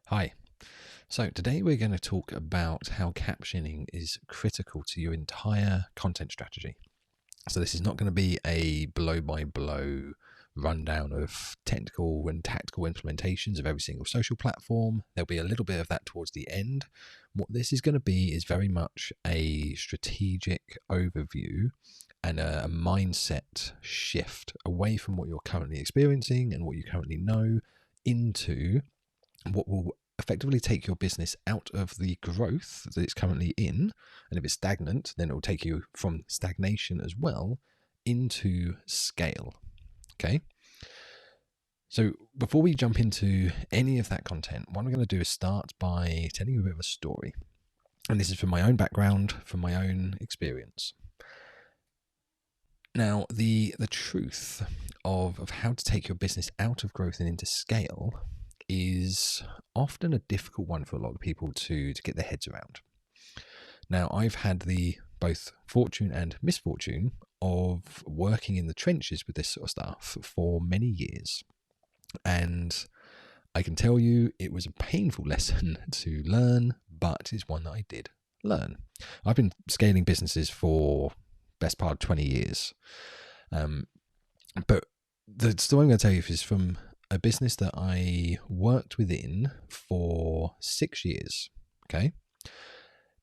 Hi. So today we're going to talk about how captioning is critical to your entire content strategy. So this is not going to be a blow-by-blow rundown of technical and tactical implementations of every single social platform. There'll be a little bit of that towards the end. What this is going to be is very much a strategic overview and a mindset shift away from what you're currently experiencing and what you currently know into what will effectively take your business out of the growth that it's currently in. And if it's stagnant, then it will take you from stagnation as well into scale. Okay. So before we jump into any of that content, what I'm going to do is start by telling you a bit of a story. And this is from my own background, from my own experience. Now, the truth of how to take your business out of growth and into scale is often a difficult one for a lot of people to get their heads around. Now, I've had the both fortune and misfortune of working in the trenches with this sort of stuff for many years. And I can tell you it was a painful lesson to learn, but it's one that I did learn. I've been scaling businesses for best part of 20 years. But the story I'm going to tell you is from a business that I worked within for 6 years. Okay.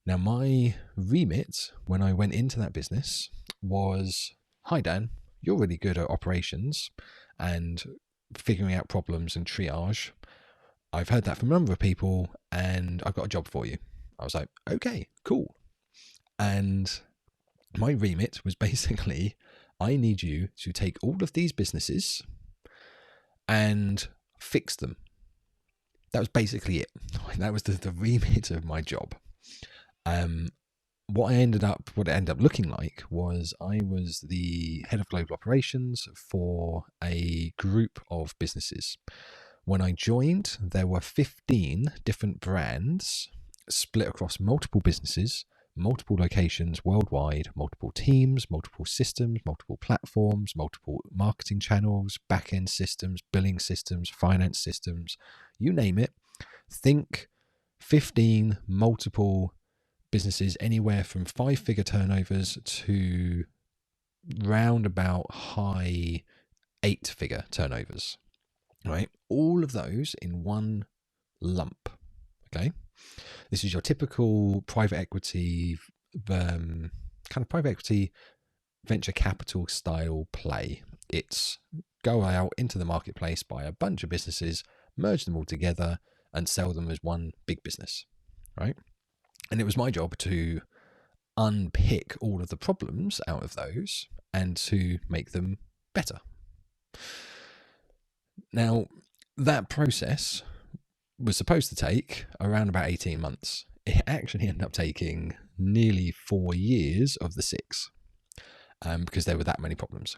Now, my remit when I went into that business was, hi, Dan, you're really good at operations and figuring out problems and triage. I've heard that from a number of people and I've got a job for you. I was like, okay, cool. And my remit was basically, I need you to take all of these businesses and fix them. That was basically it. That was the remit of my job. What it ended up looking like was I was the head of global operations for a group of businesses. When I joined, there were 15 different brands split across multiple businesses, multiple locations worldwide, multiple teams, multiple systems, multiple platforms, multiple marketing channels, back-end systems, billing systems, finance systems, you name it. Think 15 multiple businesses, anywhere from 5-figure turnovers to round about high 8-figure turnovers, right? All of those in one lump, okay? This is your typical private equity, kind of private equity venture capital style play. It's go out into the marketplace, buy a bunch of businesses, merge them all together and sell them as one big business, right? And it was my job to unpick all of the problems out of those and to make them better. Now, that process was supposed to take around about 18 months. It actually ended up taking nearly 4 years of the 6 because there were that many problems.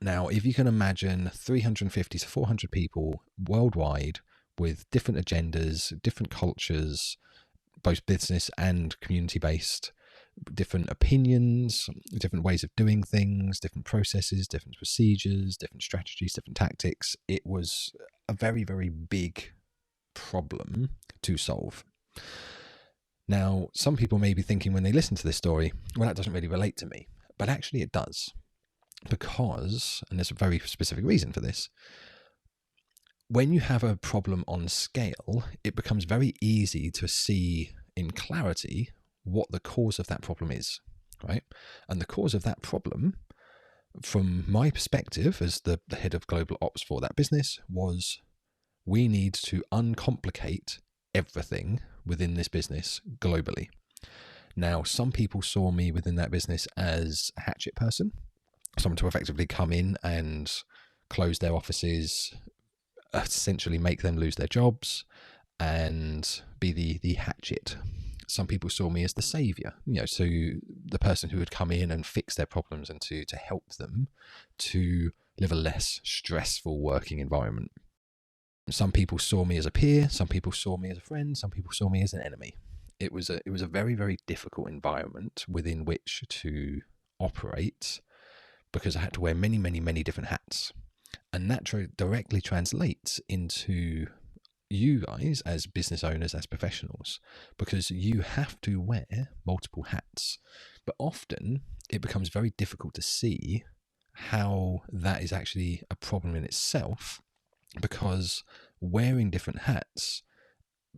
Now, if you can imagine 350 to 400 people worldwide with different agendas, different cultures, both business and community-based, different opinions, different ways of doing things, different processes, different procedures, different strategies, different tactics. It was a very, very big problem to solve. Now, some people may be thinking when they listen to this story, well, that doesn't really relate to me. But actually it does. Because, and there's a very specific reason for this, when you have a problem on scale, it becomes very easy to see in clarity what the cause of that problem is, right? And the cause of that problem, from my perspective as the head of global ops for that business, was we need to uncomplicate everything within this business globally. Now, some people saw me within that business as a hatchet person, someone to effectively come in and close their offices, essentially make them lose their jobs and be the hatchet. Some people saw me as the savior, so the person who would come in and fix their problems and to help them to live a less stressful working environment. Some people saw me as a peer, some people saw me as a friend, some people saw me as an enemy. It was a very, very difficult environment within which to operate because I had to wear many, many, many different hats. And that directly translates into you guys as business owners, as professionals, because you have to wear multiple hats. But often it becomes very difficult to see how that is actually a problem in itself, because wearing different hats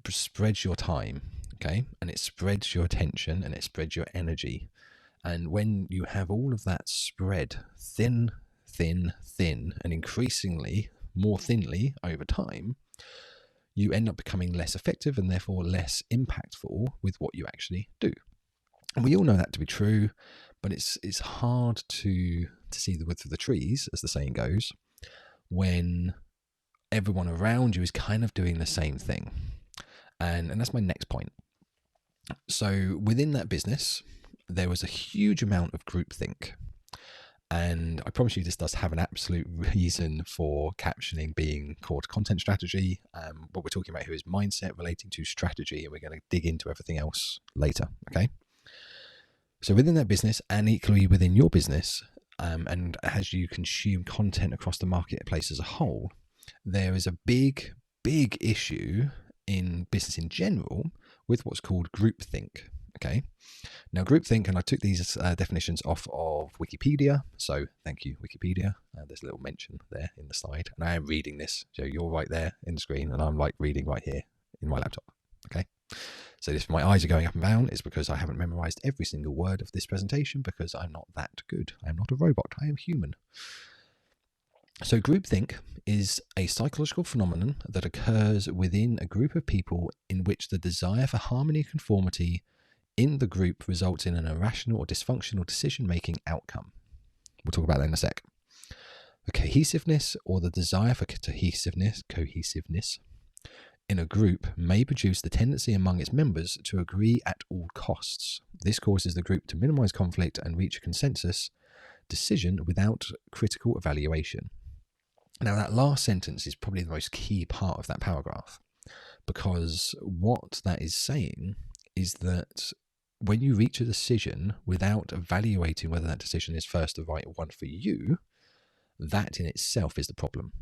spreads your time, okay? And it spreads your attention and it spreads your energy. And when you have all of that spread thin, thin, thin, and increasingly more thinly over time, you end up becoming less effective and therefore less impactful with what you actually do. And we all know that to be true, but it's hard to see the wood through the trees, as the saying goes, when everyone around you is kind of doing the same thing. And that's my next point. So within that business, there was a huge amount of groupthink. And I promise you, this does have an absolute reason for captioning being called content strategy. What we're talking about here is mindset relating to strategy, and we're going to dig into everything else later, okay? So within that business, and equally within your business, and as you consume content across the marketplace as a whole, there is a big, big issue in business in general with what's called groupthink, okay? Now, groupthink, and I took these definitions off of Wikipedia, so thank you, Wikipedia. There's a little mention there in the slide, and I am reading this, so you're right there in the screen, and I'm like reading right here in my laptop, okay? So if my eyes are going up and down, it's because I haven't memorized every single word of this presentation, because I'm not that good. I am not a robot, I am human. So groupthink is a psychological phenomenon that occurs within a group of people in which the desire for harmony and conformity in the group results in an irrational or dysfunctional decision-making outcome. We'll talk about that in a sec. The cohesiveness, or the desire for cohesiveness in a group may produce the tendency among its members to agree at all costs. This causes the group to minimize conflict and reach a consensus decision without critical evaluation. Now, that last sentence is probably the most key part of that paragraph, because what that is saying is that when you reach a decision without evaluating whether that decision is first the right one for you, that in itself is the problem.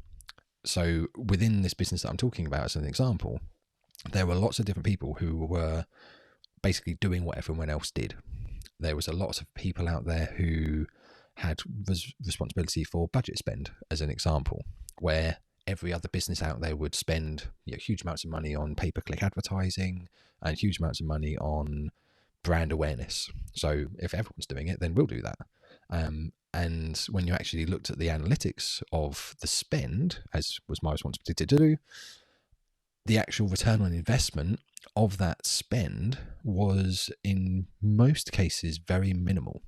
So within this business that I'm talking about, as an example, there were lots of different people who were basically doing what everyone else did. There was a lot of people out there who had responsibility for budget spend, as an example, where every other business out there would spend huge amounts of money on pay-per-click advertising and huge amounts of money on brand awareness. So if everyone's doing it, then we'll do that. And when you actually looked at the analytics of the spend, as was my responsibility to do, the actual return on investment of that spend was in most cases very minimal.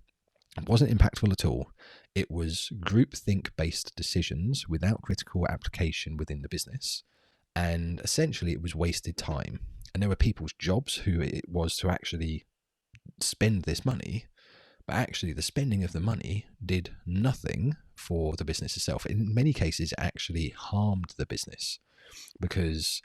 It wasn't impactful at all. It was groupthink based decisions without critical application within the business. And essentially it was wasted time. And there were people's jobs who it was to actually spend this money, but actually the spending of the money did nothing for the business itself. In many cases, it actually harmed the business, because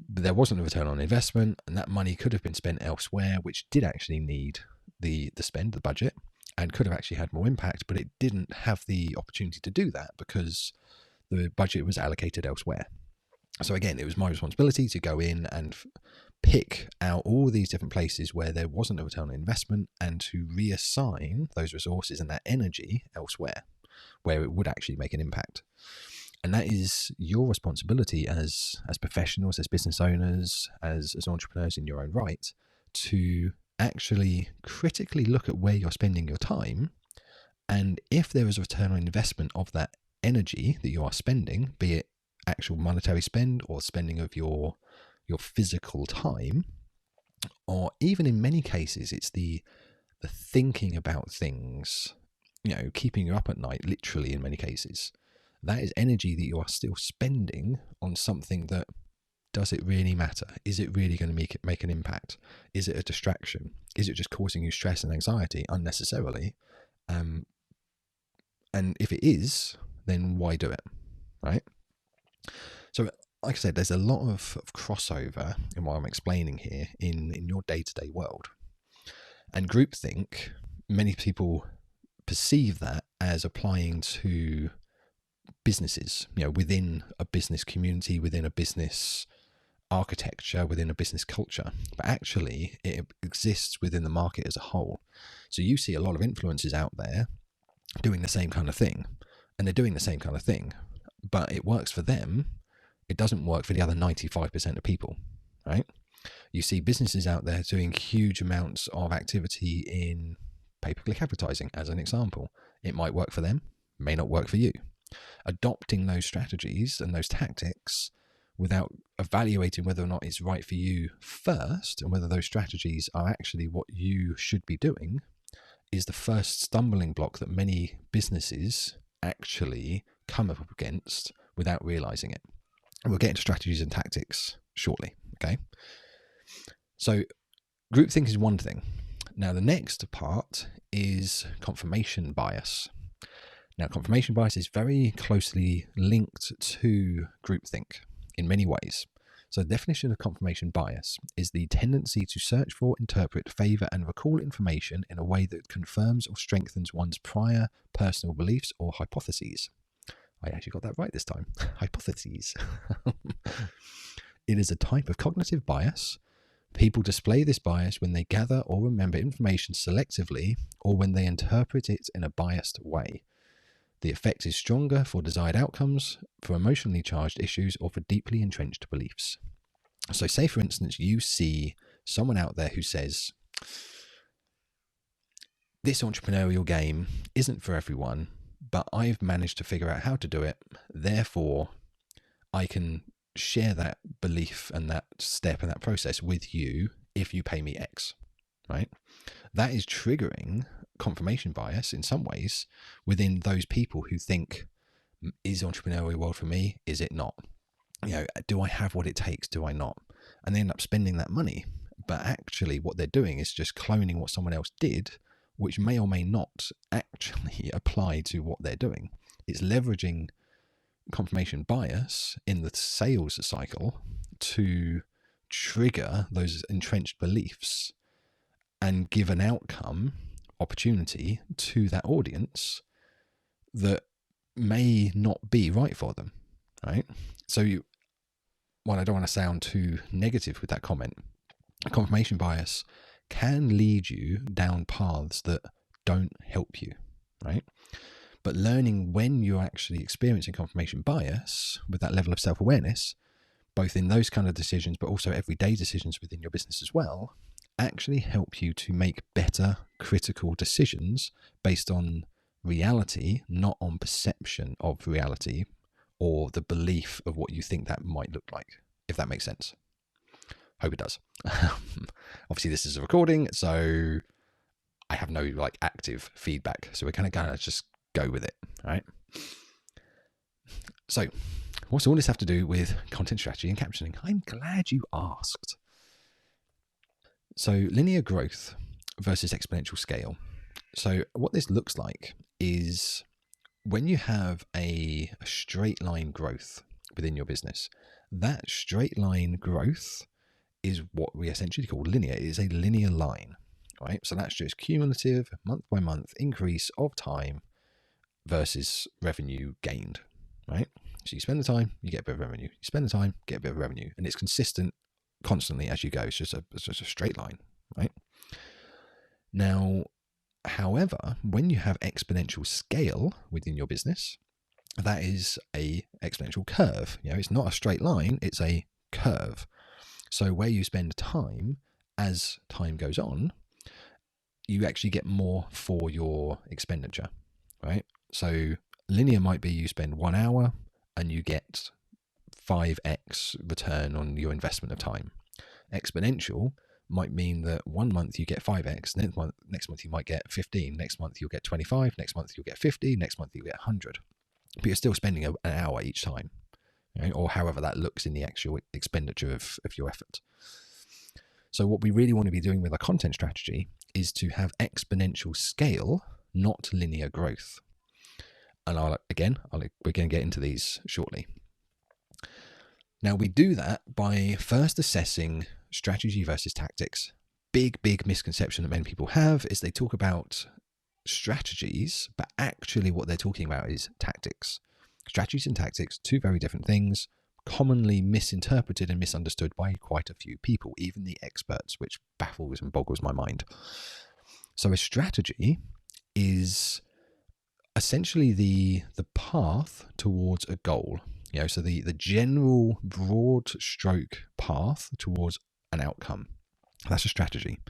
there wasn't a return on investment, and that money could have been spent elsewhere, which did actually need the spend, the budget, and could have actually had more impact, but it didn't have the opportunity to do that because the budget was allocated elsewhere. So again, it was my responsibility to go in and pick out all these different places where there wasn't a return on investment, and to reassign those resources and that energy elsewhere where it would actually make an impact. And that is your responsibility as professionals, as business owners, as entrepreneurs in your own right, to actually critically look at where you're spending your time, and if there is a return on investment of that energy that you are spending, be it actual monetary spend or spending of your physical time, or even in many cases it's the thinking about things, keeping you up at night, literally in many cases, that is energy that you are still spending on something that, does it really matter? Is it really going to make an impact? Is it a distraction? Is it just causing you stress and anxiety unnecessarily? And if it is, then why do it, right? So like I said, there's a lot of crossover in what I'm explaining here in your day-to-day world. And groupthink, many people perceive that as applying to businesses, within a business community, within a business architecture within a business culture, but actually it exists within the market as a whole. So you see a lot of influencers out there doing the same kind of thing, and they're doing the same kind of thing, but it works for them. It doesn't work for the other 95% of people, right? You see businesses out there doing huge amounts of activity in pay-per-click advertising, as an example. It might work for them, may not work for you. Adopting those strategies and those tactics without evaluating whether or not it's right for you first, and whether those strategies are actually what you should be doing, is the first stumbling block that many businesses actually come up against without realizing it. And we'll get into strategies and tactics shortly, okay? So groupthink is one thing. Now the next part is confirmation bias. Now confirmation bias is very closely linked to groupthink in many ways. So the definition of confirmation bias is the tendency to search for, interpret, favor, and recall information in a way that confirms or strengthens one's prior personal beliefs or hypotheses. I actually got that right this time. Hypotheses. It is a type of cognitive bias. People display this bias when they gather or remember information selectively, or when they interpret it in a biased way. The effect is stronger for desired outcomes, for emotionally charged issues, or for deeply entrenched beliefs. So say, for instance, you see someone out there who says, this entrepreneurial game isn't for everyone, but I've managed to figure out how to do it. Therefore, I can share that belief and that step and that process with you if you pay me X, right? That is triggering confirmation bias in some ways within those people who think, is entrepreneurial world for me? Is it not? You know, do I have what it takes? Do I not? And they end up spending that money. But actually what they're doing is just cloning what someone else did, which may or may not actually apply to what they're doing. It's leveraging confirmation bias in the sales cycle to trigger those entrenched beliefs and give an outcome opportunity to that audience that may not be right for them, right? So while I don't want to sound too negative with that comment, confirmation bias can lead you down paths that don't help you, right? But learning when you're actually experiencing confirmation bias with that level of self-awareness, both in those kind of decisions, but also everyday decisions within your business as well, actually help you to make better critical decisions based on reality, not on perception of reality or the belief of what you think that might look like, if that makes sense. Hope it does. Obviously this is a recording, so I have no like active feedback, so we're kind of gonna just go with it, right? So what's all this have to do with content strategy and captioning? I'm glad you asked. So linear growth versus exponential scale. So what this looks like is when you have a straight line growth within your business, that straight line growth is what we essentially call linear. It is a linear line, right? So that's just cumulative month by month increase of time versus revenue gained, right? So you spend the time, you get a bit of revenue. You spend the time, get a bit of revenue. And it's consistent constantly as you go. It's just a straight line, right? Now, however, when you have exponential scale within your business, that is a exponential curve. You know, it's not a straight line, it's a curve. So where you spend time, as time goes on, you actually get more for your expenditure, right? So linear might be you spend 1 hour and you get 5x return on your investment of time. Exponential might mean that 1 month you get 5x, next month you might get 15, next month you'll get 25, next month you'll get 50, next month you'll get 100. But you're still spending an hour each time, right? Or however that looks in the actual expenditure of your effort. So what we really want to be doing with our content strategy is to have exponential scale, not linear growth. And we're going to get into these shortly. Now we do that by first assessing strategy versus tactics. Big misconception that many people have is they talk about strategies, but actually what they're talking about is tactics. Strategies and tactics, two very different things, commonly misinterpreted and misunderstood by quite a few people, even the experts, which baffles and boggles my mind. So a strategy is essentially the path towards a goal. So the general broad stroke path towards an outcome. That's a strategy.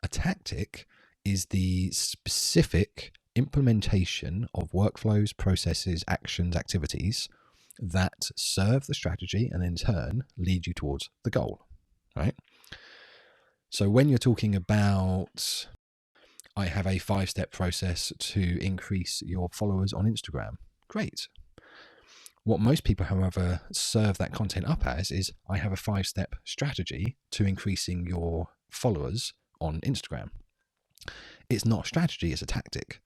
A tactic is the specific implementation of workflows, processes, actions, activities that serve the strategy and in turn lead you towards the goal, right? So when you're talking about, I have a 5-step process to increase your followers on Instagram, great. What most people, however, serve that content up as is, I have a 5-step strategy to increasing your followers on Instagram. It's not a strategy, it's a tactic.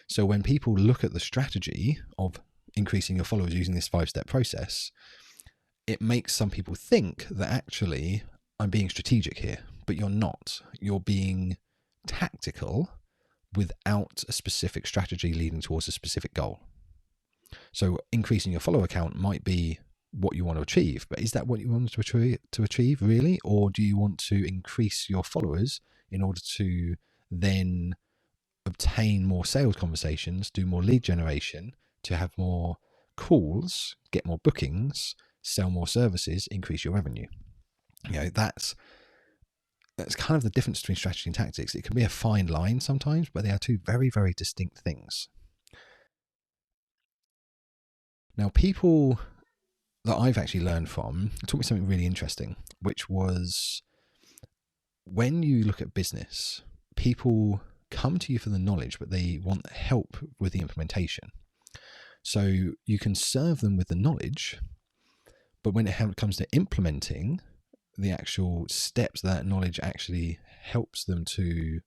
So when people look at the strategy of increasing your followers using this 5-step process, it makes some people think that actually I'm being strategic here, but you're not. You're being tactical without a specific strategy leading towards a specific goal. So increasing your follower count might be what you want to achieve, but is that what you want to achieve really? Or do you want to increase your followers in order to then obtain more sales conversations, do more lead generation, to have more calls, get more bookings, sell more services, increase your revenue? That's kind of the difference between strategy and tactics. It can be a fine line sometimes, but they are two very, very distinct things. Now, people that I've actually learned from taught me something really interesting, which was when you look at business, people come to you for the knowledge, but they want help with the implementation. So you can serve them with the knowledge, but when it comes to implementing the actual steps that knowledge actually helps them to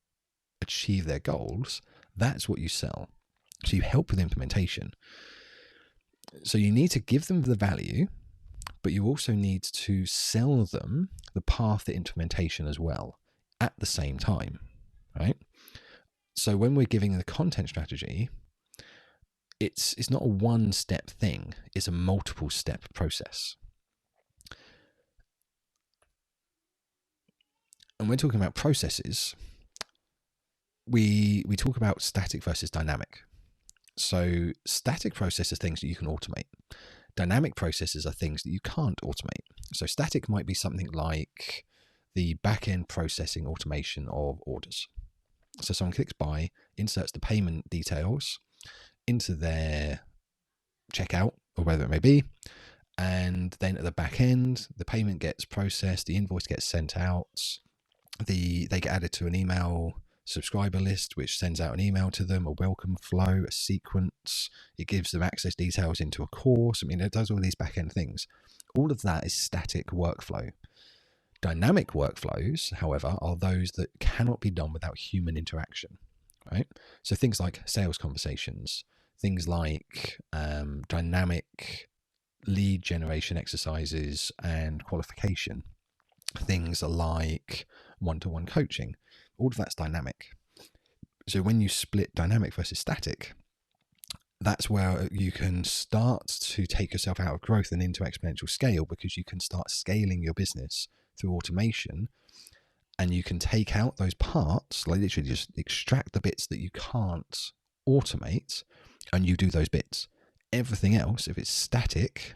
achieve their goals, that's what you sell. So you help with implementation. So you need to give them the value, but you also need to sell them the path to implementation as well at the same time, right? So when we're giving the content strategy, it's not a one-step thing, it's a multiple-step process. And when talking about processes, we talk about static versus dynamic. So static processes are things that you can automate. Dynamic processes are things that you can't automate. So static might be something like the back-end processing automation of orders. So someone clicks buy, inserts the payment details into their checkout or whatever it may be, and then at the back end, the payment gets processed, the invoice gets sent out, they get added to an email subscriber list, which sends out an email to them, a welcome flow, a sequence. It gives them access details into a course. It does all these back-end things. All of that is static workflow. Dynamic workflows, however, are those that cannot be done without human interaction, right? So things like sales conversations, things like dynamic lead generation exercises and qualification, things like one-to-one coaching, all of that's dynamic. So when you split dynamic versus static, that's where you can start to take yourself out of growth and into exponential scale, because you can start scaling your business through automation, and you can take out those parts, like literally just extract the bits that you can't automate, and you do those bits. Everything else, if it's static,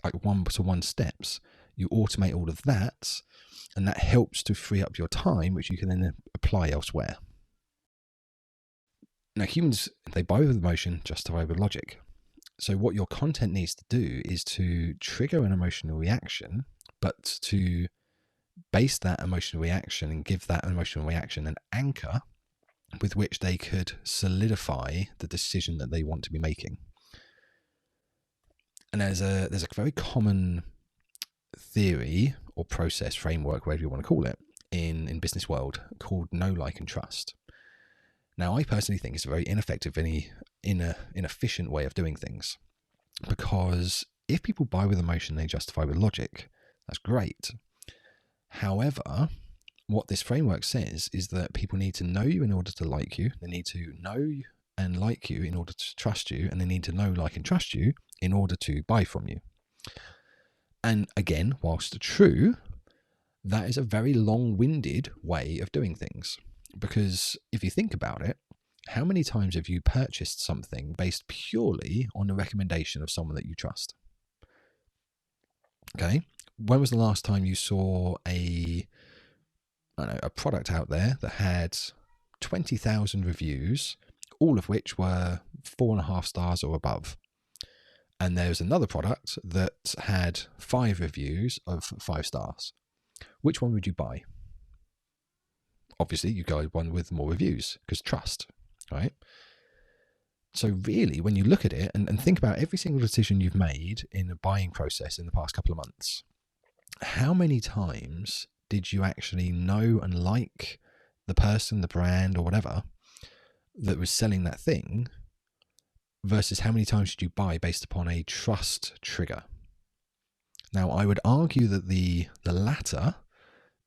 like one-to-one steps, you automate all of that, and that helps to free up your time, which you can then apply elsewhere. Now, humans, they buy with emotion, justify with logic. So what your content needs to do is to trigger an emotional reaction, but to base that emotional reaction and give that emotional reaction an anchor with which they could solidify the decision that they want to be making. And there's a very common theory or process, framework, whatever you want to call it, in business world, called know, like, and trust. Now, I personally think it's a very ineffective, inefficient way of doing things, because if people buy with emotion, they justify with logic. That's great. However, what this framework says is that people need to know you in order to like you. They need to know and like you in order to trust you, and they need to know, like, and trust you in order to buy from you. And again, whilst true, that is a very long-winded way of doing things. Because if you think about it, how many times have you purchased something based purely on the recommendation of someone that you trust? Okay. When was the last time you saw a product out there that had 20,000 reviews, all of which were 4.5 stars or above? And there's another product that had 5 reviews of 5 stars. Which one would you buy? Obviously, you go one with more reviews because trust, right? So really, when you look at it and think about every single decision you've made in the buying process in the past couple of months, how many times did you actually know and like the person, the brand, or whatever that was selling that thing, versus how many times did you buy based upon a trust trigger? Now, I would argue that the latter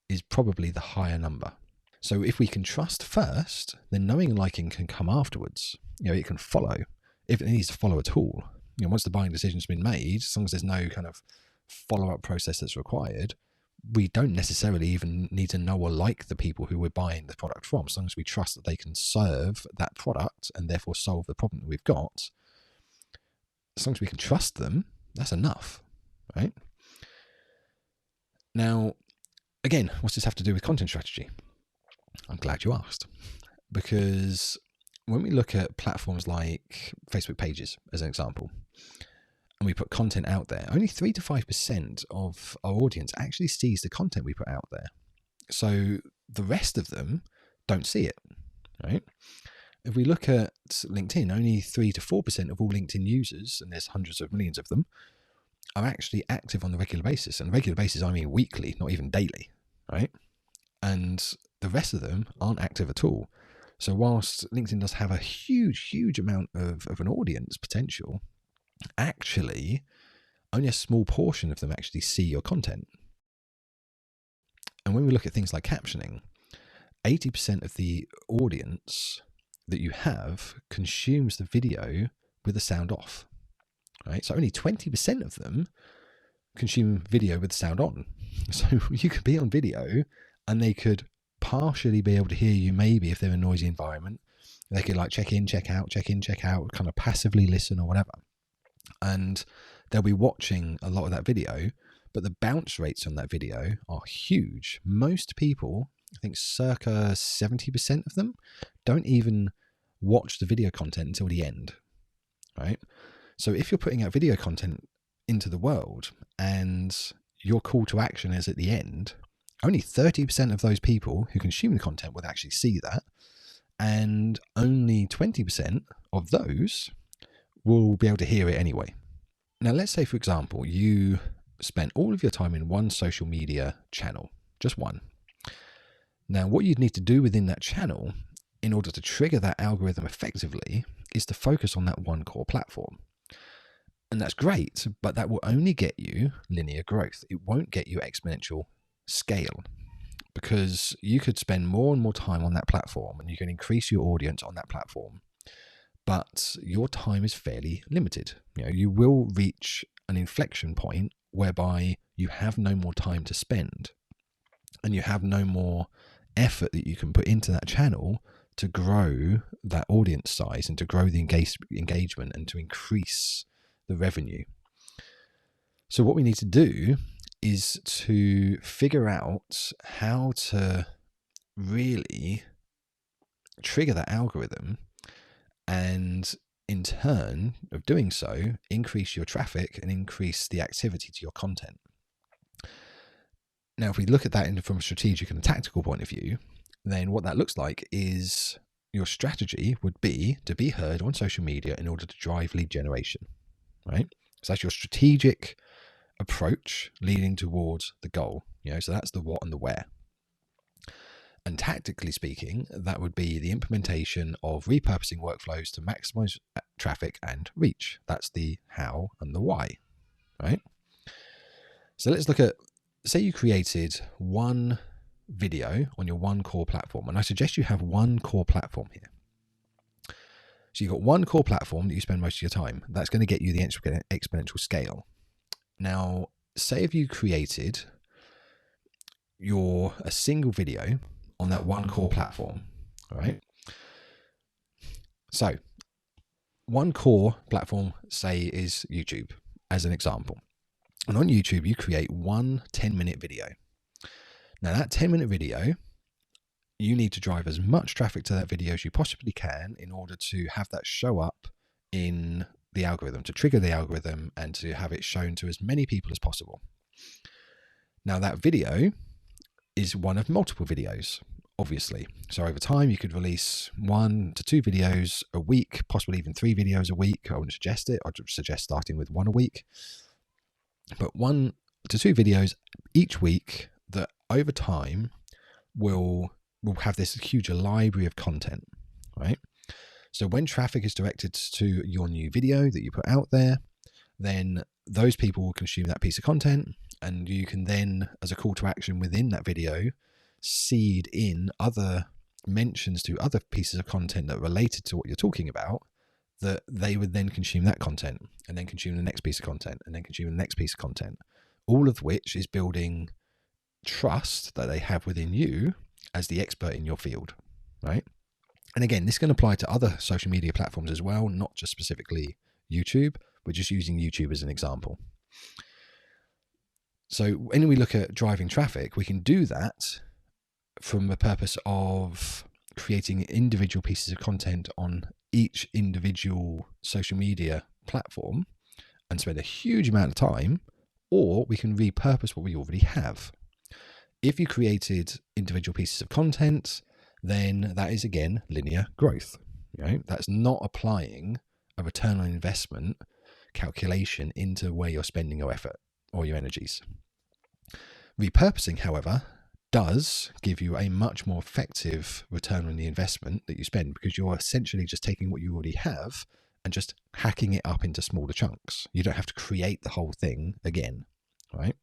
is probably the higher number. So if we can trust first, then knowing and liking can come afterwards. It can follow, if it needs to follow at all. Once the buying decision's been made, as long as there's no kind of follow-up process that's required, we don't necessarily even need to know or like the people who we're buying the product from, as long as we trust that they can serve that product and therefore solve the problem that we've got. As long as we can trust them, that's enough, right? Now, again, what's this have to do with content strategy? I'm glad you asked, because when we look at platforms like Facebook pages as an example, and we put content out there, only 3 to 5% of our audience actually sees the content we put out there. So the rest of them don't see it, right? If we look at LinkedIn, only 3 to 4% of all LinkedIn users, and there's hundreds of millions of them, are actually active on a regular basis. And regular basis, I mean weekly, not even daily, right? And the rest of them aren't active at all. So whilst LinkedIn does have a huge amount of an audience potential, actually only a small portion of them actually see your content. And when we look at things like captioning, 80% of the audience that you have consumes the video with the sound off, right? So only 20% of them consume video with the sound on. So you could be on video and they could partially be able to hear you, maybe if they're in a noisy environment. They could like check in, check out, kind of passively listen or whatever. And they'll be watching a lot of that video, but the bounce rates on that video are huge. Most people, I think circa 70% of them, don't even watch the video content until the end, right? So if you're putting out video content into the world and your call to action is at the end, only 30% of those people who consume the content will actually see that, and only 20% of those will be able to hear it anyway. Now, let's say, for example, you spent all of your time in one social media channel, just one. Now, what you'd need to do within that channel in order to trigger that algorithm effectively is to focus on that one core platform. And that's great, but that will only get you linear growth. It won't get you exponential scale, because you could spend more and more time on that platform and you can increase your audience on that platform, but your time is fairly limited. You will reach an inflection point whereby you have no more time to spend and you have no more effort that you can put into that channel to grow that audience size and to grow the engagement and to increase the revenue. So what we need to do is to figure out how to really trigger that algorithm, and in turn of doing so, increase your traffic and increase the activity to your content. Now, if we look at that from a strategic and a tactical point of view, then what that looks like is your strategy would be to be heard on social media in order to drive lead generation, right? So that's your strategic approach leading towards the goal. So that's the what and the where. And tactically speaking, that would be the implementation of repurposing workflows to maximize traffic and reach. That's the how and the why, right? So let's look at, say you created one video on your one core platform, and I suggest you have one core platform here. So you've got one core platform that you spend most of your time. That's going to get you the exponential scale. Now, say if you created a single video on that one core platform, right? So one core platform, say, is YouTube, as an example. And on YouTube, you create one 10-minute video. Now, that 10-minute video, you need to drive as much traffic to that video as you possibly can in order to have that show up in the algorithm, to trigger the algorithm and to have it shown to as many people as possible. Now, that video is one of multiple videos, obviously. So over time, you could release 1 to 2 videos a week, possibly even 3 videos a week. I wouldn't suggest it. I'd suggest starting with 1 a week. But 1 to 2 videos each week that over time will have this huge library of content, right? So when traffic is directed to your new video that you put out there, then those people will consume that piece of content, and you can then, as a call to action within that video, seed in other mentions to other pieces of content that are related to what you're talking about, that they would then consume that content and then consume the next piece of content and then consume the next piece of content, all of which is building trust that they have within you as the expert in your field, right? And again, this can apply to other social media platforms as well, not just specifically YouTube. We're just using YouTube as an example. So when we look at driving traffic, we can do that from the purpose of creating individual pieces of content on each individual social media platform and spend a huge amount of time, or we can repurpose what we already have. If you created individual pieces of content, then that is, again, linear growth. Right? That's not applying a return on investment calculation into where you're spending your effort or your energies. Repurposing, however, does give you a much more effective return on the investment that you spend, because you're essentially just taking what you already have and just hacking it up into smaller chunks. You don't have to create the whole thing again, right?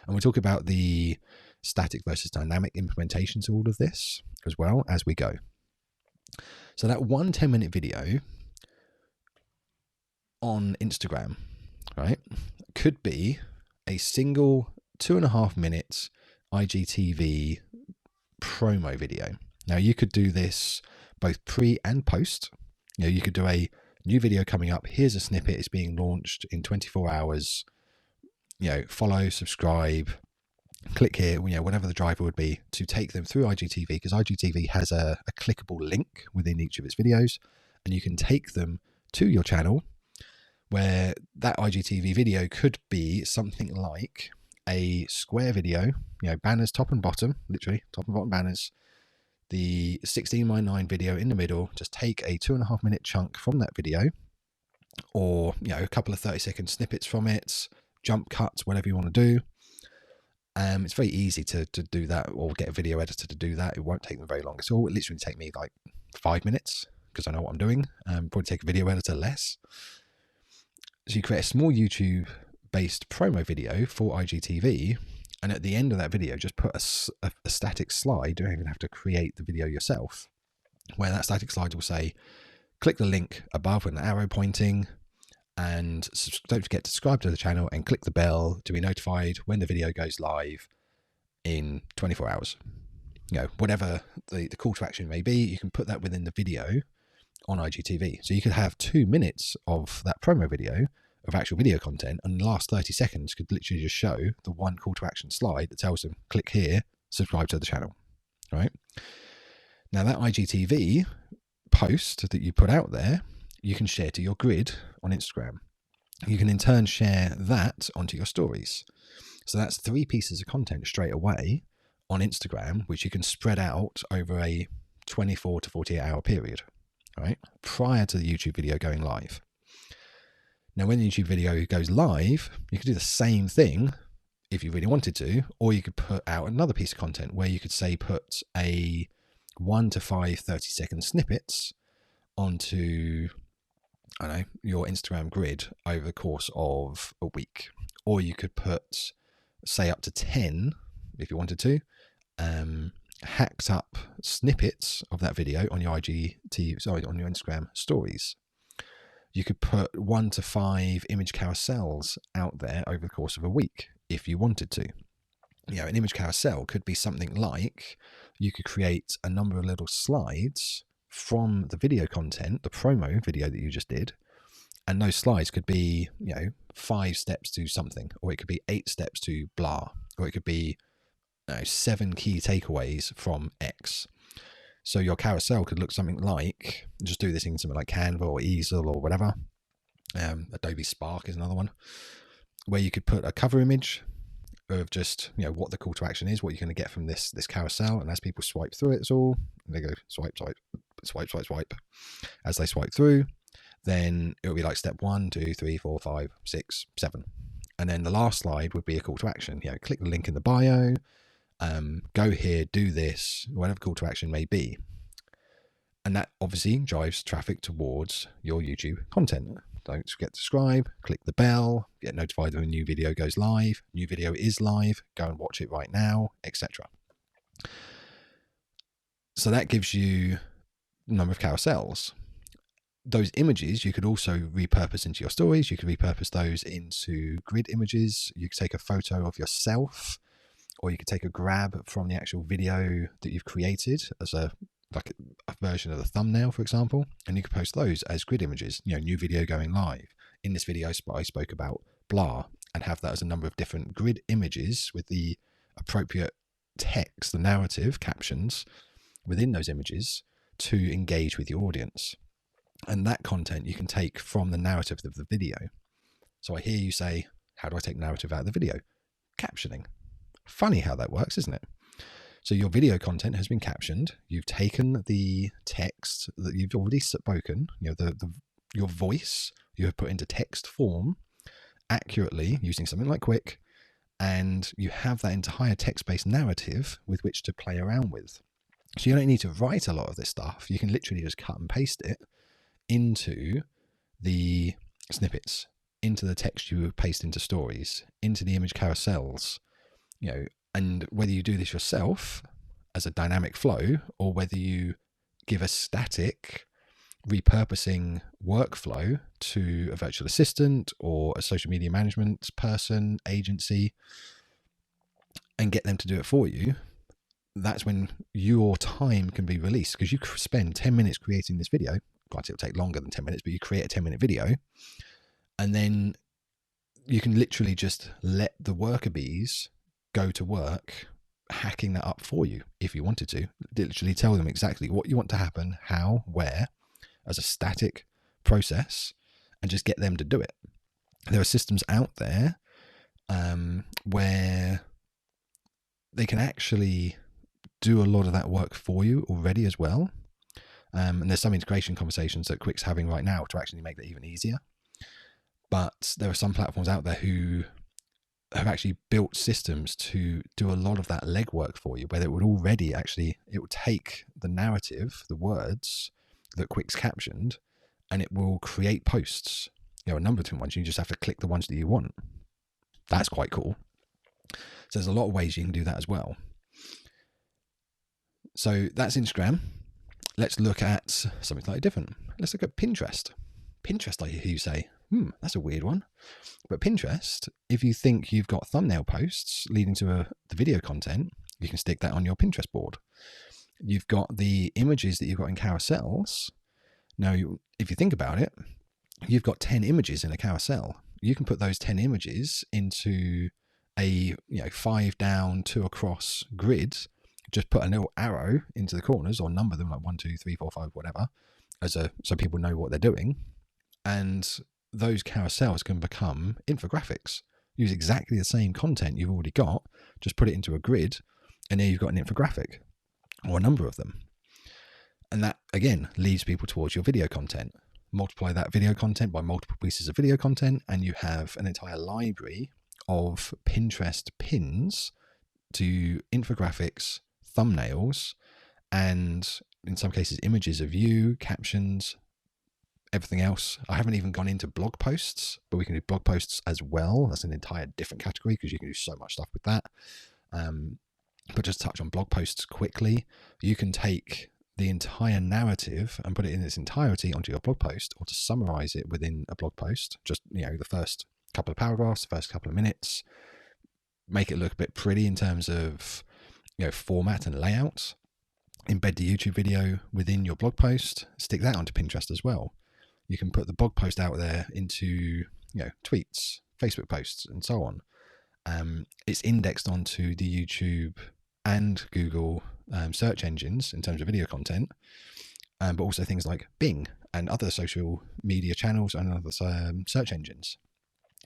And we'll talk about the static versus dynamic implementations of all of this as well as we go. So that one 10-minute video on Instagram, right, could be a single 2.5 minutes IGTV promo video. Now, you could do this both pre and post. You know, you could do a new video coming up. Here's a snippet. It's being launched in 24 hours. You know, follow, subscribe, click here, you know, whatever the driver would be to take them through IGTV, because IGTV has a clickable link within each of its videos, and you can take them to your channel, where that IGTV video could be something like a square video, you know, banners top and bottom, literally top and bottom banners, the 16:9 video in the middle. Just take a 2.5 minute chunk from that video, or, you know, a couple of 30-second snippets from it, jump cuts, whatever you want to do. It's very easy to do that, or get a video editor to do that. It won't take them very long at all. It literally take me like 5 minutes because I know what I'm doing. Probably take a video editor less. So you create a small YouTube based promo video for IGTV, and at the end of that video, just put a static slide. You don't even have to create the video yourself, where that static slide will say, click the link above with an arrow pointing, and don't forget to subscribe to the channel and click the bell to be notified when the video goes live in 24 hours. You know, whatever the call to action may be, you can put that within the video on IGTV. So you could have 2 minutes of that promo video of actual video content, and the last 30 seconds could literally just show the one call to action slide that tells them, click here, subscribe to the channel, right? Now, that IGTV post that you put out there, you can share to your grid on Instagram. You can in turn share that onto your stories. So that's 3 pieces of content straight away on Instagram, which you can spread out over a 24 to 48 hour period, right, prior to the YouTube video going live. Now, when the YouTube video goes live, you could do the same thing if you really wanted to, or you could put out another piece of content where you could say put a 1 to 5 30-second snippets onto, I don't know, your Instagram grid over the course of a week. Or you could put, say, up to 10, if you wanted to, hacked up snippets of that video on your on your Instagram stories. You could put 1 to 5 image carousels out there over the course of a week if you wanted to. An image carousel could be something like you could create a number of little slides from the video content, the promo video that you just did. And those slides could be, 5 steps to something, or it could be 8 steps to blah, or it could be 7 key takeaways from X. So your carousel could look something like, just do this in something like Canva or Easel or whatever. Adobe Spark is another one, where you could put a cover image of just, what the call to action is, what you're going to get from this carousel. And as people swipe through it, they go swipe, swipe, swipe, swipe, swipe. As they swipe through, then it'll be like step 1, 2, 3, 4, 5, 6, 7. And then the last slide would be a call to action. Click the link in the bio, go here, do this, whatever call to action may be. And that obviously drives traffic towards your YouTube content. Don't forget to subscribe, click the bell, get notified when a new video goes live. New video is live, go and watch it right now, etc. So that gives you a number of carousels. Those images you could also repurpose into your stories. You could repurpose those into grid images. You could take a photo of yourself, or you could take a grab from the actual video that you've created as a version of the thumbnail, for example, and you could post those as grid images. New video going live. In this video, I spoke about blah, and have that as a number of different grid images with the appropriate text, the narrative captions within those images to engage with your audience. And that content you can take from the narrative of the video. So I hear you say, how do I take narrative out of the video? Captioning. Funny how that works, isn't it? So your video content has been captioned. You've taken the text that you've already spoken, your voice, you have put into text form accurately using something like Quick, and you have that entire text-based narrative with which to play around with. So you don't need to write a lot of this stuff. You can literally just cut and paste it into the snippets, into the text you paste into stories, into the image carousels, and whether you do this yourself as a dynamic flow, or whether you give a static repurposing workflow to a virtual assistant or a social media management person, agency, and get them to do it for you, that's when your time can be released, because you spend 10 minutes creating this video. Granted, it'll take longer than 10 minutes, but you create a 10-minute video, and then you can literally just let the worker bees go to work hacking that up for you if you wanted to. Literally tell them exactly what you want to happen, how, where, as a static process, and just get them to do it. There are systems out there where they can actually do a lot of that work for you already as well. And there's some integration conversations that Quick's having right now to actually make that even easier. But there are some platforms out there who have actually built systems to do a lot of that legwork for you, where it would already it would take the narrative, the words that Quick's captioned, and it will create posts, a number of different ones. You just have to click the ones that you want. That's quite cool. So there's a lot of ways you can do that as well. So that's Instagram. Let's look at something slightly different. Let's look at Pinterest. Pinterest, I hear you say, that's a weird one. But Pinterest, if you think you've got thumbnail posts leading to the video content, you can stick that on your Pinterest board. You've got the images that you've got in carousels. Now, if you think about it, you've got 10 images in a carousel. You can put those 10 images into a 5 down, 2 across grid. Just put a little arrow into the corners, or number them like 1, 2, 3, 4, 5, whatever, so people know what they're doing. And those carousels can become infographics. Use exactly the same content you've already got, just put it into a grid, and there you've got an infographic, or a number of them. And that, again, leads people towards your video content. Multiply that video content by multiple pieces of video content, and you have an entire library of Pinterest pins to infographics, thumbnails, and in some cases images of you, captions, everything else. I haven't even gone into blog posts, but we can do blog posts as well. That's an entire different category because you can do so much stuff with that. But just touch on blog posts quickly. You can take the entire narrative and put it in its entirety onto your blog post, or to summarize it within a blog post, just, the first couple of paragraphs, the first couple of minutes, make it look a bit pretty in terms of, format and layout, embed the YouTube video within your blog post, stick that onto Pinterest as well. You can put the blog post out there into, tweets, Facebook posts, and so on. It's indexed onto the YouTube and Google search engines in terms of video content, but also things like Bing and other social media channels and other search engines.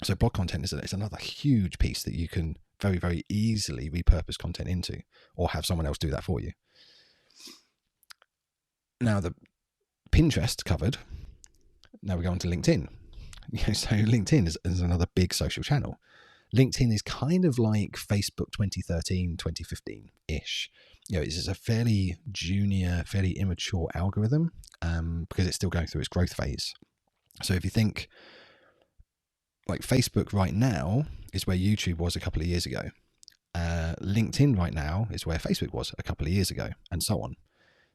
So blog content is another huge piece that you can very, very easily repurpose content into, or have someone else do that for you. Now, the Pinterest covered. Now we go on to LinkedIn. So LinkedIn is another big social channel. LinkedIn is kind of like Facebook 2013, 2015-ish. It's a fairly junior, fairly immature algorithm because it's still going through its growth phase. So if you think, like, Facebook right now is where YouTube was a couple of years ago. LinkedIn right now is where Facebook was a couple of years ago, and so on.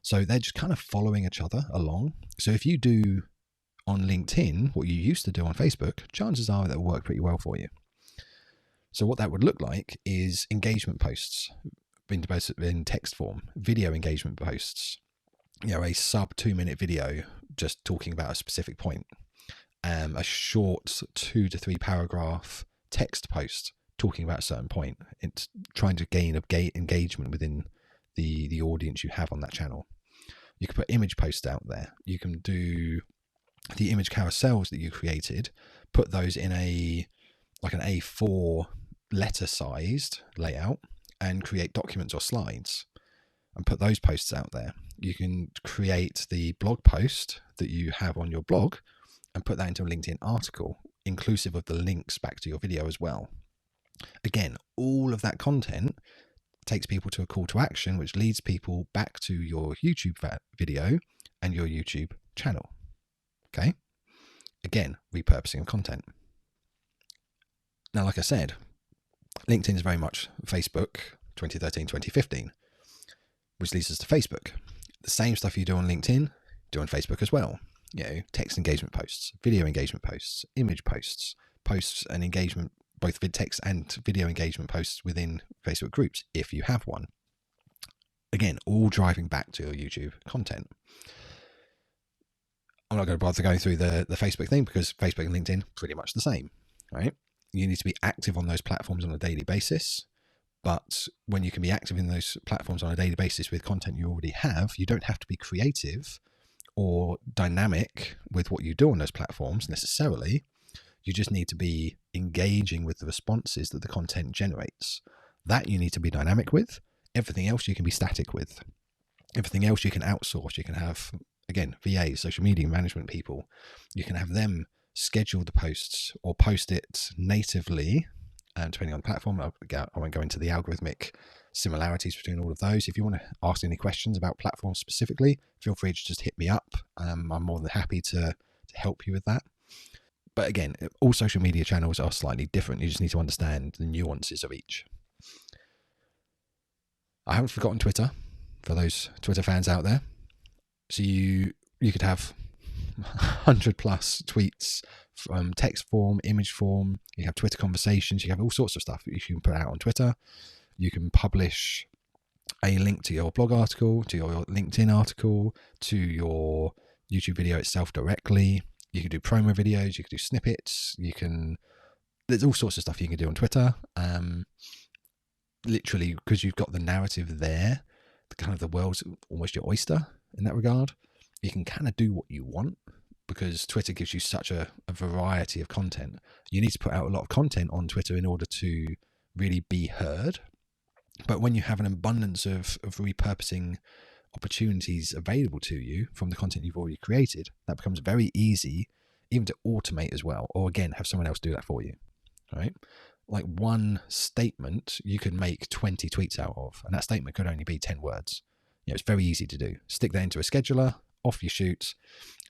So they're just kind of following each other along. So if you do on LinkedIn what you used to do on Facebook, chances are that will work pretty well for you. So what that would look like is engagement posts in text form, video engagement posts, a sub 2-minute video just talking about a specific point, a short 2 to 3 paragraph text post talking about a certain point. It's trying to gain engagement within the audience you have on that channel. You can put image posts out there. You can do the image carousels that you created, put those in an A4 letter sized layout, and create documents or slides and put those posts out there. You can create the blog post that you have on your blog and put that into a LinkedIn article, inclusive of the links back to your video as well. Again, all of that content takes people to a call to action, which leads people back to your YouTube video and your YouTube channel. Okay? Again, repurposing of content. Now, like I said, LinkedIn is very much Facebook 2013, 2015, which leads us to Facebook. The same stuff you do on LinkedIn, do on Facebook as well. Text engagement posts, video engagement posts, image posts, posts and engagement, both text and video engagement posts within Facebook groups, if you have one. Again, all driving back to your YouTube content. I'm not going to bother going through the Facebook thing because Facebook and LinkedIn pretty much the same, right? You need to be active on those platforms on a daily basis. But when you can be active in those platforms on a daily basis with content you already have, you don't have to be creative or dynamic with what you do on those platforms necessarily. You just need to be engaging with the responses that the content generates. That you need to be dynamic with. Everything else you can be static with. Everything else you can outsource. You can have, again, VAs, social media management people. You can have them schedule the posts or post it natively, depending on the platform. I won't go into the algorithmic similarities between all of those. If you want to ask any questions about platforms specifically, feel free to just hit me up. I'm more than happy to help you with that. But again, all social media channels are slightly different. You just need to understand the nuances of each. I haven't forgotten Twitter, for those Twitter fans out there. So you could have 100 plus tweets from text form, image form. You have Twitter conversations. You have all sorts of stuff that you can put out on Twitter. You can publish a link to your blog article, to your LinkedIn article, to your YouTube video itself directly. You can do promo videos. You can do snippets. There's all sorts of stuff you can do on Twitter. Literally, because you've got the narrative there, the world's almost your oyster in that regard. You can kind of do what you want because Twitter gives you such a variety of content. You need to put out a lot of content on Twitter in order to really be heard. But when you have an abundance of repurposing opportunities available to you from the content you've already created, that becomes very easy even to automate as well, or again, have someone else do that for you, right? Like one statement you could make 20 tweets out of, and that statement could only be 10 words. It's very easy to do. Stick that into a scheduler, off you shoot,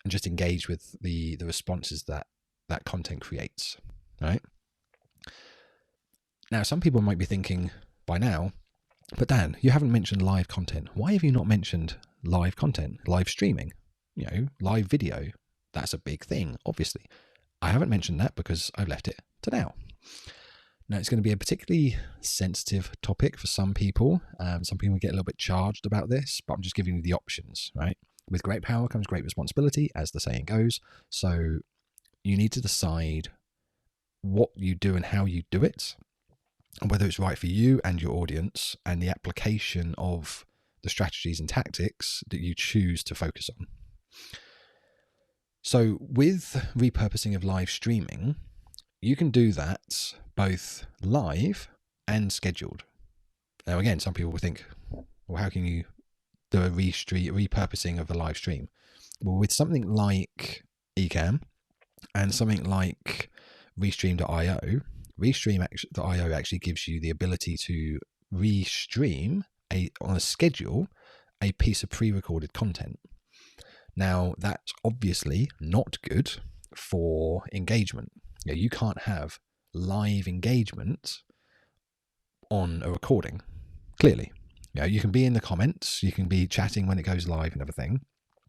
and just engage with the responses that content creates, right? Now, some people might be thinking by now, but Dan, you haven't mentioned live content. Why have you not mentioned live content, live streaming, live video. That's a big thing, obviously. I haven't mentioned that because I've left it to now. Now, it's going to be a particularly sensitive topic for some people. Some people get a little bit charged about this, but I'm just giving you the options, right? With great power comes great responsibility, as the saying goes. So you need to decide what you do and how you do it, and whether it's right for you and your audience, and the application of the strategies and tactics that you choose to focus on. So with repurposing of live streaming, you can do that both live and scheduled. Now, again, some people will think, well, how can you do a repurposing of a live stream? Well, with something like Ecamm and something like Restream.io, Restream.io actually gives you the ability to restream on a schedule a piece of pre-recorded content. Now, that's obviously not good for engagement. You can't have live engagement on a recording, clearly. You can be in the comments, you can be chatting when it goes live and everything,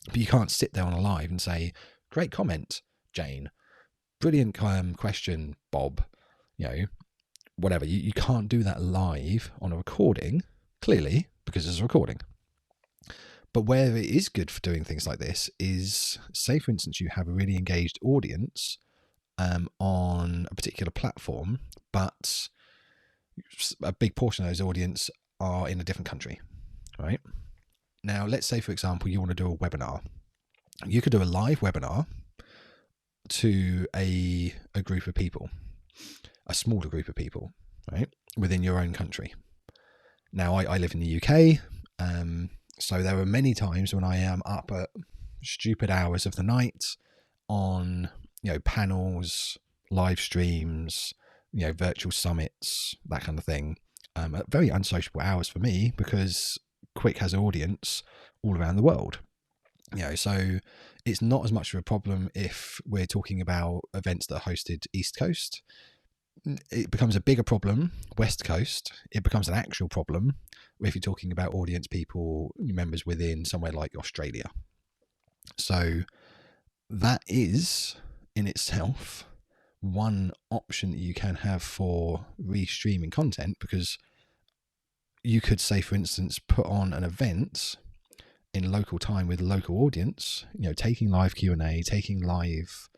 but you can't sit there on a live and say, great comment, Jane. Brilliant question, Bob. Whatever. You can't do that live on a recording, clearly, because it's a recording. But where it is good for doing things like this is, say, for instance, you have a really engaged audience on a particular platform, but a big portion of those audience are in a different country, right? Now, let's say, for example, you want to do a webinar. You could do a live webinar to a group of people, a smaller group of people, right, within your own country. Now, I live in the UK, so there are many times when I am up at stupid hours of the night on panels, live streams, virtual summits, that kind of thing, at very unsociable hours for me, because Quick has an audience all around the world. So it's not as much of a problem if we're talking about events that are hosted East Coast. It becomes a bigger problem West Coast. It becomes an actual problem if you're talking about audience people, members within somewhere like Australia. So that is in itself one option that you can have for restreaming content, because you could, say, for instance, put on an event in local time with local audience, taking live Q&A, taking live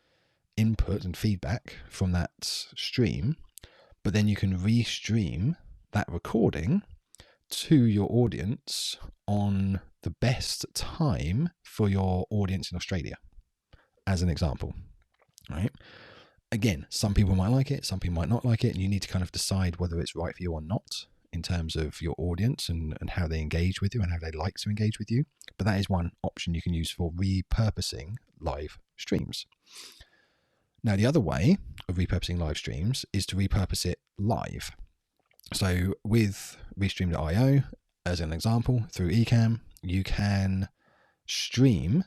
input and feedback from that stream, but then you can restream that recording to your audience on the best time for your audience in Australia, as an example, right? Again, some people might like it, some people might not like it, and you need to kind of decide whether it's right for you or not in terms of your audience and how they engage with you and how they like to engage with you. But that is one option you can use for repurposing live streams. Now, the other way of repurposing live streams is to repurpose it live. So with Restream.io, as an example, through Ecamm, you can stream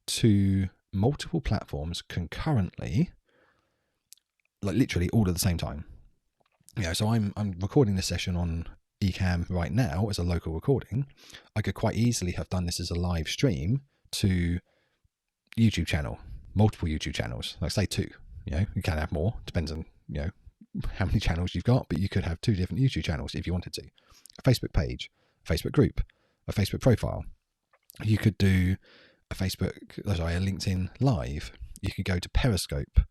to multiple platforms concurrently, like literally all at the same time. So I'm recording this session on Ecamm right now as a local recording. I could quite easily have done this as a live stream to YouTube channel, multiple YouTube channels, like say 2. You can have more, depends on how many channels you've got, but you could have 2 different YouTube channels if you wanted to. A Facebook page, a Facebook group, a Facebook profile. You could do a LinkedIn live. You could go to Periscope.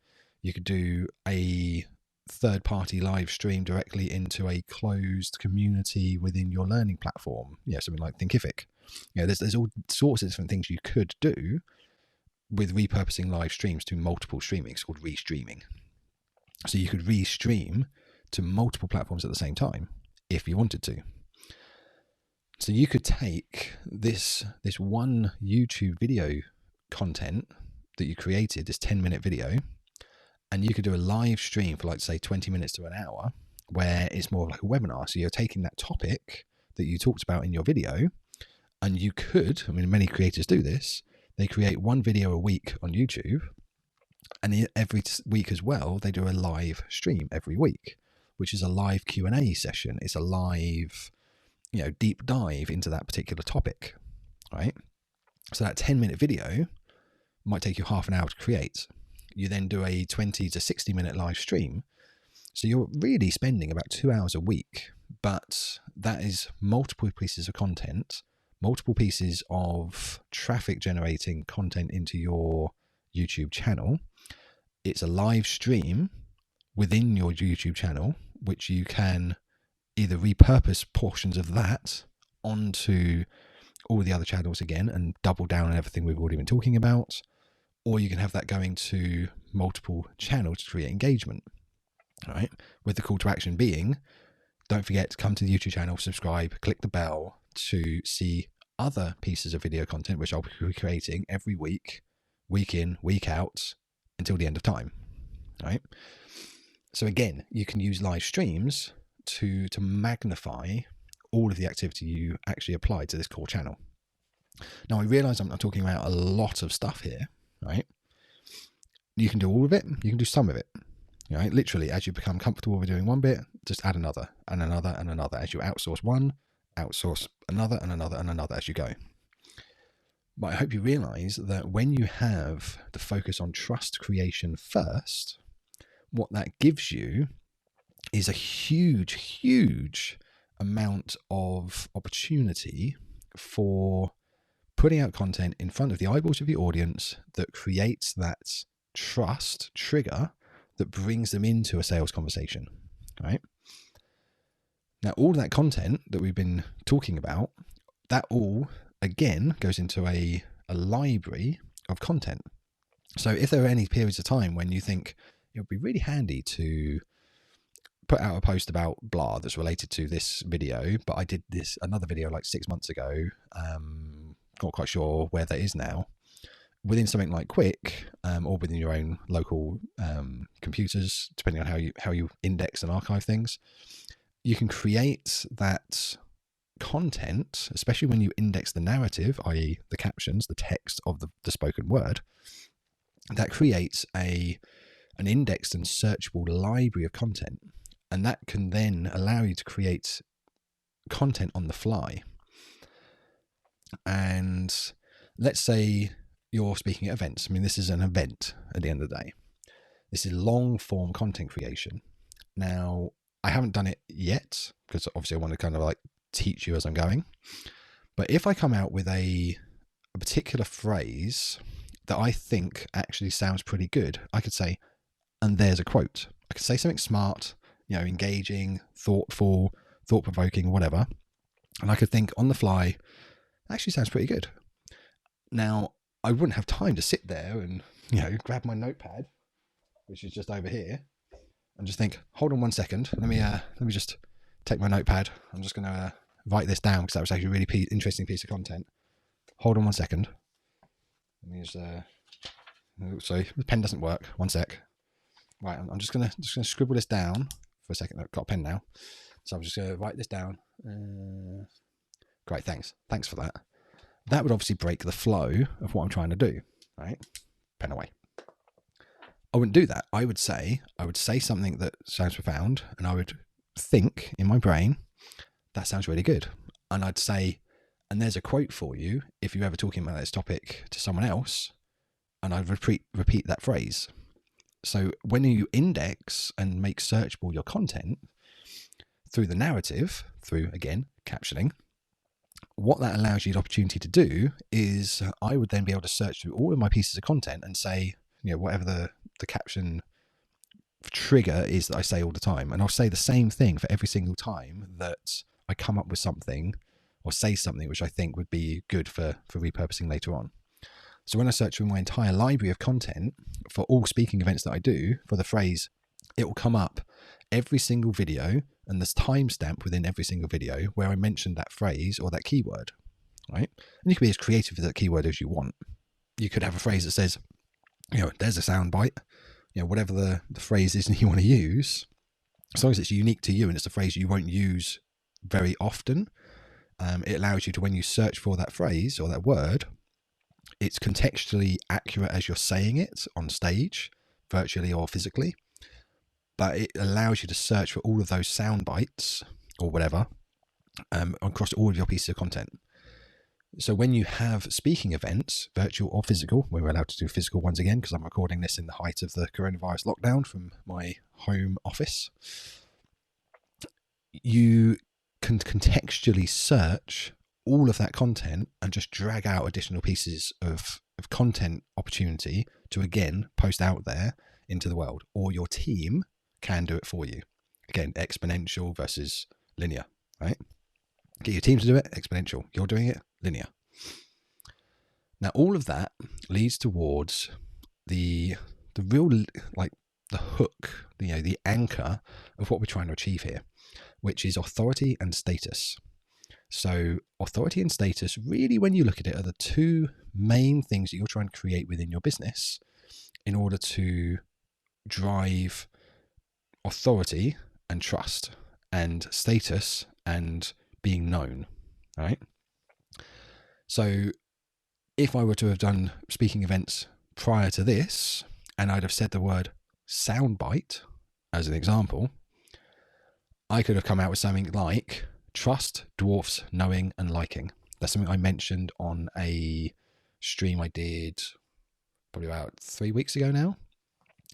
You could do a third-party live stream directly into a closed community within your learning platform. Something like Thinkific. There's all sorts of different things you could do with repurposing live streams to multiple streaming. It's called restreaming. So you could restream to multiple platforms at the same time if you wanted to. So you could take this one YouTube video content that you created, this 10-minute video, and you could do a live stream for, like, say, 20 minutes to an hour, where it's more like a webinar. So you're taking that topic that you talked about in your video, and you could, many creators do this, they create one video a week on YouTube, and every week as well, they do a live stream every week, which is a live Q&A session. It's a live, deep dive into that particular topic, right? So that 10-minute video might take you half an hour to create. You then do a 20 to 60-minute live stream. So you're really spending about 2 hours a week, but that is multiple pieces of content, multiple pieces of traffic generating content into your YouTube channel. It's a live stream within your YouTube channel, which you can either repurpose portions of that onto all the other channels again and double down on everything we've already been talking about, or you can have that going to multiple channels to create engagement. All right, with the call to action being, don't forget to come to the YouTube channel, subscribe, click the bell to see other pieces of video content, which I'll be creating every week, week in, week out, until the end of time. All right. So again, you can use live streams to magnify all of the activity you actually apply to this core channel. Now, I realize I'm not talking about a lot of stuff here, right? You can do all of it. You can do some of it. Right? Literally, as you become comfortable with doing one bit, just add another and another and another. As you outsource one, outsource another and another and another as you go. But I hope you realize that when you have the focus on trust creation first, what that gives you is a huge, huge amount of opportunity for putting out content in front of the eyeballs of your audience that creates that trust trigger that brings them into a sales conversation, right? Now, all of that content that we've been talking about, that all, again, goes into a library of content. So if there are any periods of time when you think it would be really handy to put out a post about blah that's related to this video, but I did this another video like 6 months ago, not quite sure where that is now, within something like Quick, or within your own local computers, depending on how you index and archive things, you can create that content, especially when you index the narrative, i.e. the captions, the text of the spoken word, that creates an indexed and searchable library of content. And that can then allow you to create content on the fly. And let's say you're speaking at events. I mean, this is an event at the end of the day. This is long form content creation. Now, I haven't done it yet because obviously I want to kind of like teach you as I'm going. But if I come out with a particular phrase that I think actually sounds pretty good, I could say, and there's a quote. I could say something smart, engaging, thoughtful, thought-provoking, whatever. And I could think on the fly, actually sounds pretty good. Now, I wouldn't have time to sit there and, grab my notepad, which is just over here, and just think, hold on 1 second. Let me just take my notepad. I'm just going to write this down because that was actually a really interesting piece of content. Hold on 1 second. Let me just, sorry, the pen doesn't work. 1 sec. Right, I'm just gonna scribble this down for a second. I've got a pen now, so I'm just gonna write this down. Great, thanks for that. That would obviously break the flow of what I'm trying to do. Right, pen away. I wouldn't do that. I would say something that sounds profound, and I would think in my brain that sounds really good, and I'd say, and there's a quote for you if you're ever talking about this topic to someone else, and I'd repeat that phrase. So when you index and make searchable your content through the narrative, through, again, captioning, what that allows you the opportunity to do is I would then be able to search through all of my pieces of content and say, whatever the caption trigger is that I say all the time. And I'll say the same thing for every single time that I come up with something or say something which I think would be good for repurposing later on. So when I search through my entire library of content for all speaking events that I do for the phrase, it will come up every single video, and there's timestamp within every single video where I mentioned that phrase or that keyword, right? And you can be as creative with that keyword as you want. You could have a phrase that says, there's a sound bite, whatever the phrase is that you want to use, as long as it's unique to you and it's a phrase you won't use very often, it allows you to, when you search for that phrase or that word, it's contextually accurate as you're saying it on stage, virtually or physically, but it allows you to search for all of those sound bites or whatever across all of your pieces of content. So when you have speaking events, virtual or physical, we're allowed to do physical ones again because I'm recording this in the height of the coronavirus lockdown from my home office. You can contextually search all of that content and just drag out additional pieces of content opportunity to again post out there into the world, or your team can do it for you. Again, exponential versus linear, right? Get your team to do it, exponential. You're doing it, linear. Now, all of that leads towards the real, like the hook, the anchor of what we're trying to achieve here, which is authority and status. So authority and status, really, when you look at it, are the two main things that you're trying to create within your business in order to drive authority and trust and status and being known, right? So if I were to have done speaking events prior to this, and I'd have said the word soundbite as an example, I could have come out with something like trust dwarfs knowing and liking. That's something I mentioned on a stream I did probably about 3 weeks ago now.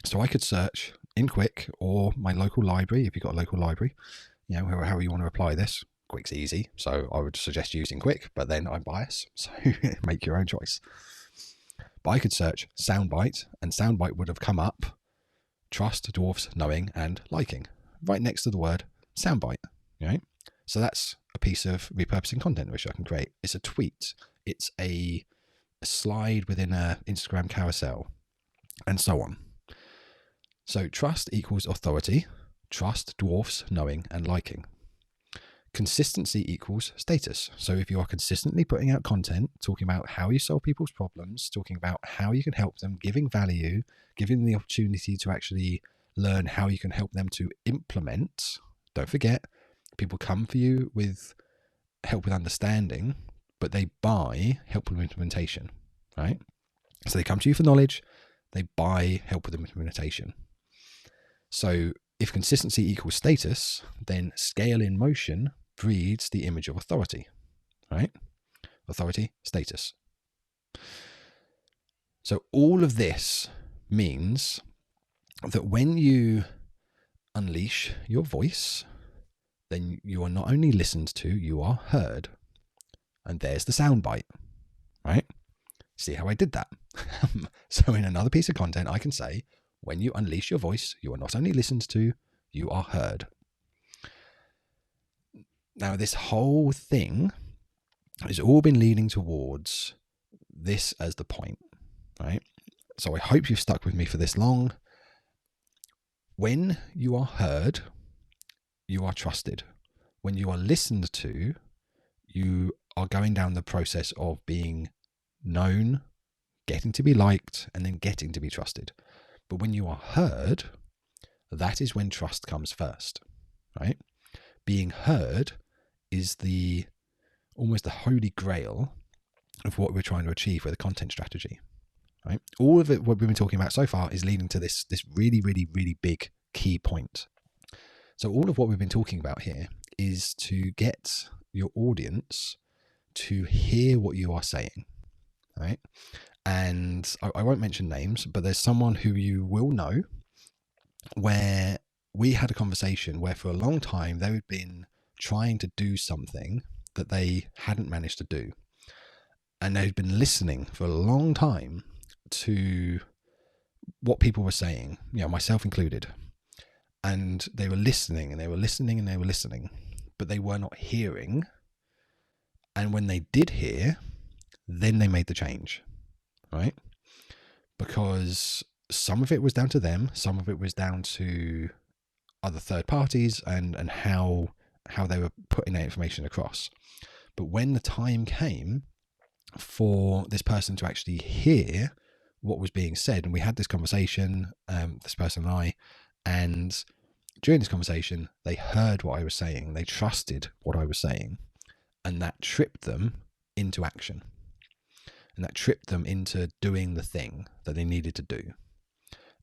So I could search in Quick or my local library, if you've got a local library, however you want to apply this. Quick's easy, so I would suggest using Quick, but then I'm biased, so make your own choice. But I could search soundbite, and soundbite would have come up trust dwarfs knowing and liking right next to the word soundbite, right? So that's a piece of repurposing content which I can create. It's a tweet, it's a slide within an Instagram carousel, and so on. So trust equals authority, trust dwarfs knowing and liking. Consistency equals status. So if you are consistently putting out content, talking about how you solve people's problems, talking about how you can help them, giving value, giving them the opportunity to actually learn how you can help them to implement. Don't forget, people come for you with help with understanding, but they buy help with implementation, right? So they come to you for knowledge, they buy help with implementation. So if consistency equals status, then scale in motion breeds the image of authority, right? Authority, status. So all of this means that when you unleash your voice, then you are not only listened to, you are heard. And there's the soundbite, right? See how I did that? So in another piece of content, I can say, when you unleash your voice, you are not only listened to, you are heard. Now, this whole thing has all been leading towards this as the point, right? So I hope you've stuck with me for this long. When you are heard, you are trusted. When you are listened to, you are going down the process of being known, getting to be liked, and then getting to be trusted. But when you are heard, that is when trust comes first, right? Being heard is almost the holy grail of what we're trying to achieve with a content strategy, right? All of it, what we've been talking about so far, is leading to this really, really, really big key point. So all of what we've been talking about here is to get your audience to hear what you are saying, right? And I won't mention names, but there's someone who you will know where we had a conversation where for a long time they had been trying to do something that they hadn't managed to do. And they'd been listening for a long time to what people were saying, myself included. And they were listening and they were listening and they were listening, but they were not hearing. And when they did hear, then they made the change, right? Because some of it was down to them, some of it was down to other third parties and how they were putting that information across. But when the time came for this person to actually hear what was being said, and we had this conversation, this person and I, and during this conversation, they heard what I was saying, they trusted what I was saying, and that tripped them into action. And that tripped them into doing the thing that they needed to do.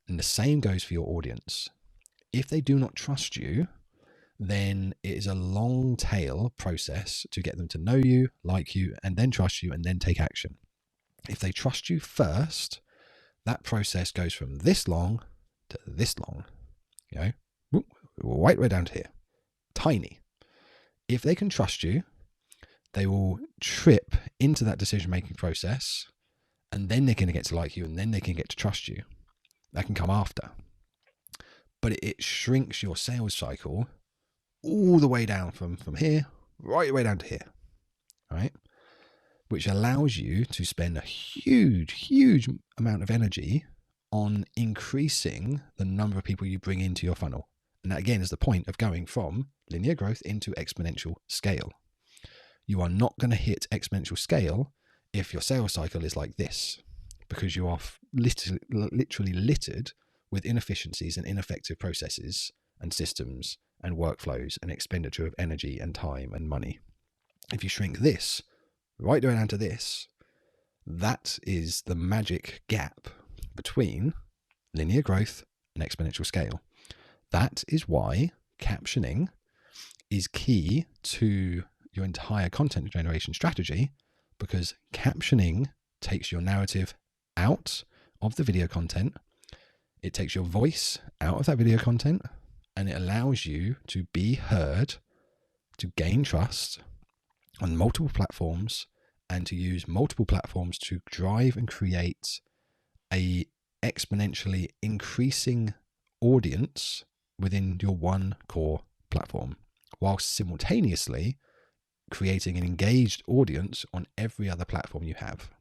And the same goes for your audience. If they do not trust you, then it is a long tail process to get them to know you, like you, and then trust you, and then take action. If they trust you first, that process goes from this long to this long, right way down to here, tiny. If they can trust you, they will trip into that decision-making process, and then they're going to get to like you, and then they can get to trust you. That can come after. But it shrinks your sales cycle all the way down from here, right way down to here, right? Which allows you to spend a huge amount of energy on increasing the number of people you bring into your funnel. And that, again, is the point of going from linear growth into exponential scale. You are not going to hit exponential scale if your sales cycle is like this, because you are literally littered with inefficiencies and ineffective processes and systems and workflows and expenditure of energy and time and money. If you shrink this right down to this, that is the magic gap between linear growth and exponential scale. That is why captioning is key to your entire content generation strategy, because captioning takes your narrative out of the video content. It takes your voice out of that video content, and it allows you to be heard, to gain trust on multiple platforms, and to use multiple platforms to drive and create a exponentially increasing audience within your one core platform, whilst simultaneously creating an engaged audience on every other platform you have,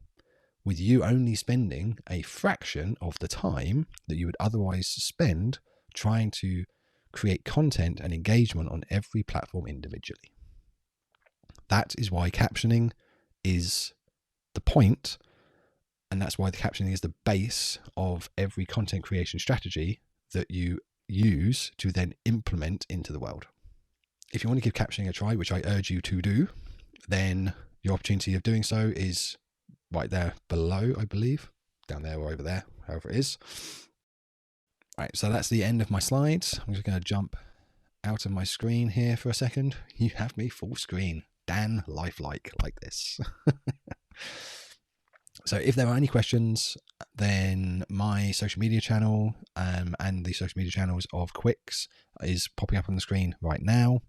with you only spending a fraction of the time that you would otherwise spend trying to create content and engagement on every platform individually. That is why captioning is the point, and that's why the captioning is the base of every content creation strategy that you use to then implement into the world. If you want to give captioning a try, which I urge you to do, then your opportunity of doing so is right there below, I believe, down there or over there, however it is. Right, so that's the end of my slides. I'm just going to jump out of my screen here for a second. You have me full screen, Dan lifelike, like this. So if there are any questions, then my social media channel and the social media channels of Quicks is popping up on the screen right now.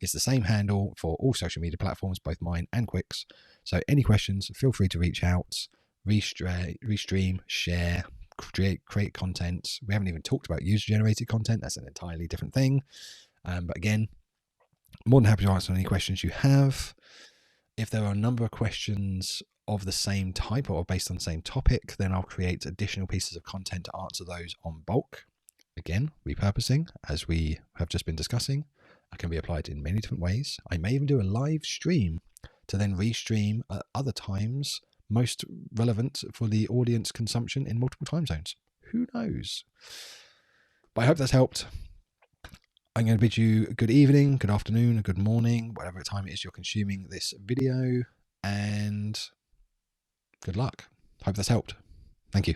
It's the same handle for all social media platforms, both mine and Quicks. So any questions, feel free to reach out, restream, share, create content. We haven't even talked about user-generated content. That's an entirely different thing. But again, more than happy to answer any questions you have. If there are a number of questions of the same type or based on the same topic, then I'll create additional pieces of content to answer those on bulk. Again, repurposing, as we have just been discussing, can be applied in many different ways. I may even do a live stream to then restream at other times most relevant for the audience consumption in multiple time zones. Who knows? But I hope that's helped. I'm going to bid you a good evening, good afternoon, a good morning, whatever time it is you're consuming this video, and good luck. Hope that's helped. Thank you.